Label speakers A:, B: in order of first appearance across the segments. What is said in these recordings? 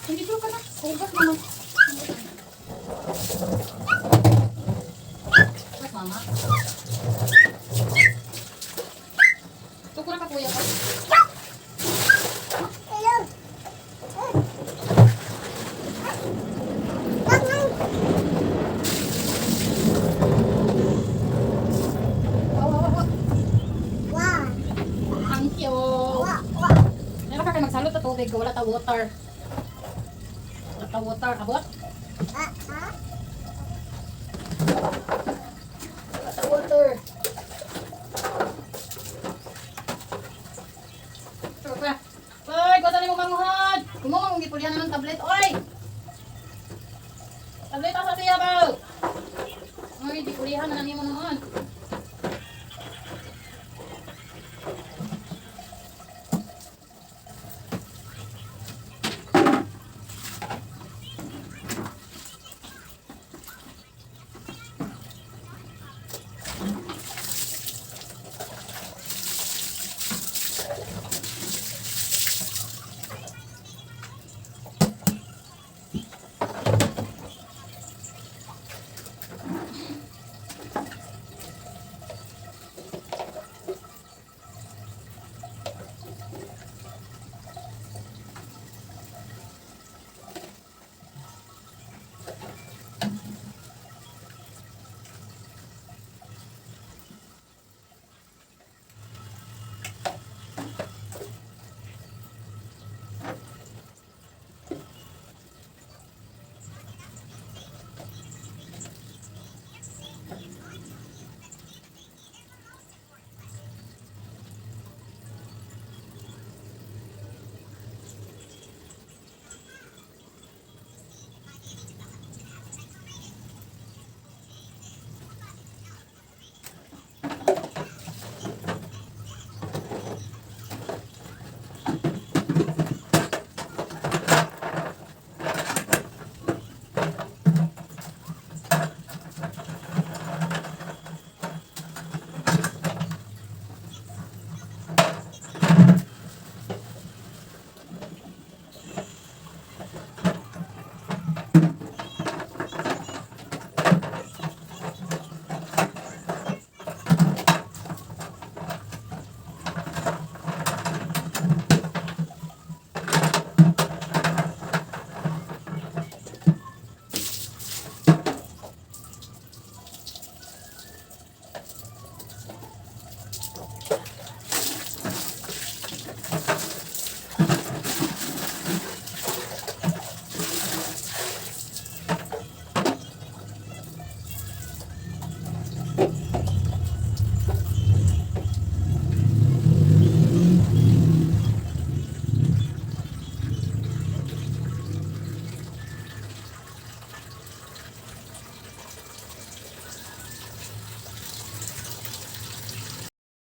A: Hindi ko ka na. Hugas mama. Hugas mama. Tukura ka kuya ka. Thank you. Meron ka kayo magsalot na tubig. Wala ta water. Wala ta water. Abot? Wala ta water. Oy, gota ni mo manguhad. Kumumang hindi po diyan ng tablet. Oy! Tablet sa siya ba? Oy, di kulihan na nani mo naman.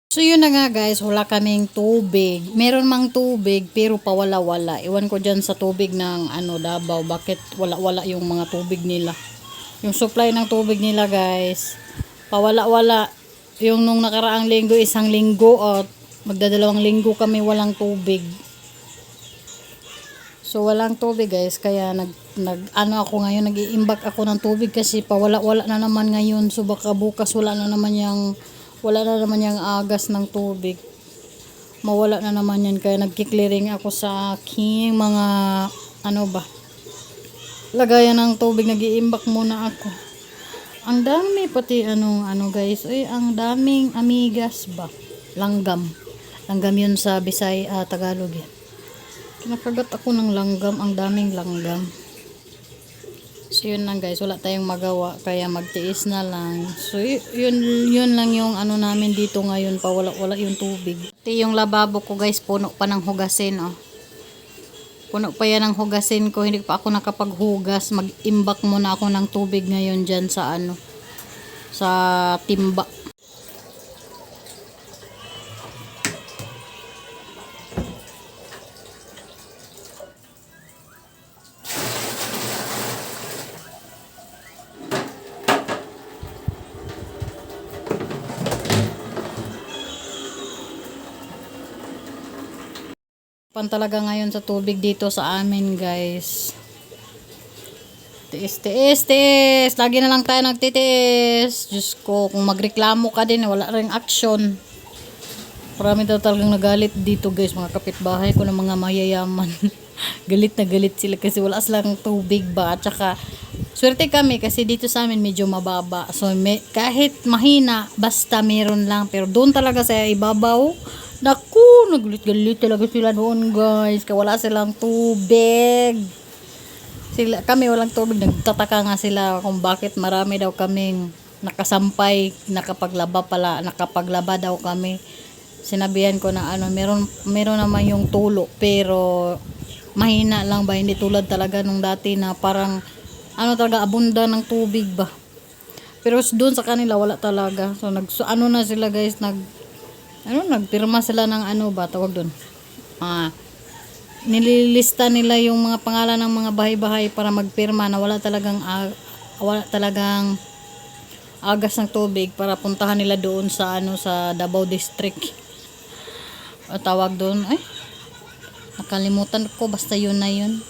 A: So yun na nga guys, wala kaming tubig. Meron mang tubig pero pawala-wala. Iwan ko dyan sa tubig ng Davao. Bakit wala-wala yung mga tubig nila. Yung supply ng tubig nila guys, pawala-wala. Yung nung nakaraang linggo, isang linggo at magdadalawang linggo kami walang tubig. So walang tubig guys, kaya ako ngayon, nag-iimbak ako ng tubig kasi pawala-wala na naman ngayon. So baka bukas wala na naman yung agas ng tubig. Mawala na naman yan. Kaya nagki-clearing ako sa aking mga lagayan ng tubig. Nag-iimbak muna ako. Ang dami pati guys. Ang daming amigas ba? Langgam. Langgam yun sa Bisay, Tagalog yan. Kinakagat ako ng langgam. Ang daming langgam. So yun lang guys, wala tayong magawa kaya magtiis na lang. So yun lang yung namin dito ngayon, wala yung tubig. Yung lababo ko guys, puno pa ng hugasin Puno pa yan ng hugasin ko, hindi pa ako nakapaghugas. Mag-imbak muna ako ng tubig ngayon dyan sa sa timba. Pan talaga ngayon sa tubig dito sa amin, guys. Tiis, tiis, tiis. Lagi na lang tayo nagtitiis. Diyos ko, kung magreklamo ka din, wala ring action. Marami daw talagang nagalit dito, guys. Mga kapitbahay ko ng mga mayayaman. Galit na galit sila kasi wala silang tubig ba. At saka, swerte kami kasi dito sa amin medyo mababa. So, kahit mahina, basta meron lang. Pero doon talaga sa ibabaw, naku, naggalit-galit talaga sila doon, guys. Kaya wala silang tubig. Kami walang tubig. Nagtataka nga sila kung bakit marami daw kaming nakasampay, nakapaglaba daw kami. Sinabihan ko na meron naman yung tulo, pero mahina lang ba, hindi tulad talaga nung dati na parang talaga abunda ng tubig ba. Pero doon sa kanila wala talaga. So na sila, guys, nagpirma sila ng tawag doon. Nililista nila yung mga pangalan ng mga bahay-bahay para magpirma na wala talagang agas ng tubig para puntahan nila doon sa sa Davao District. Tawag doon, nakalimutan ko, basta yun na yun.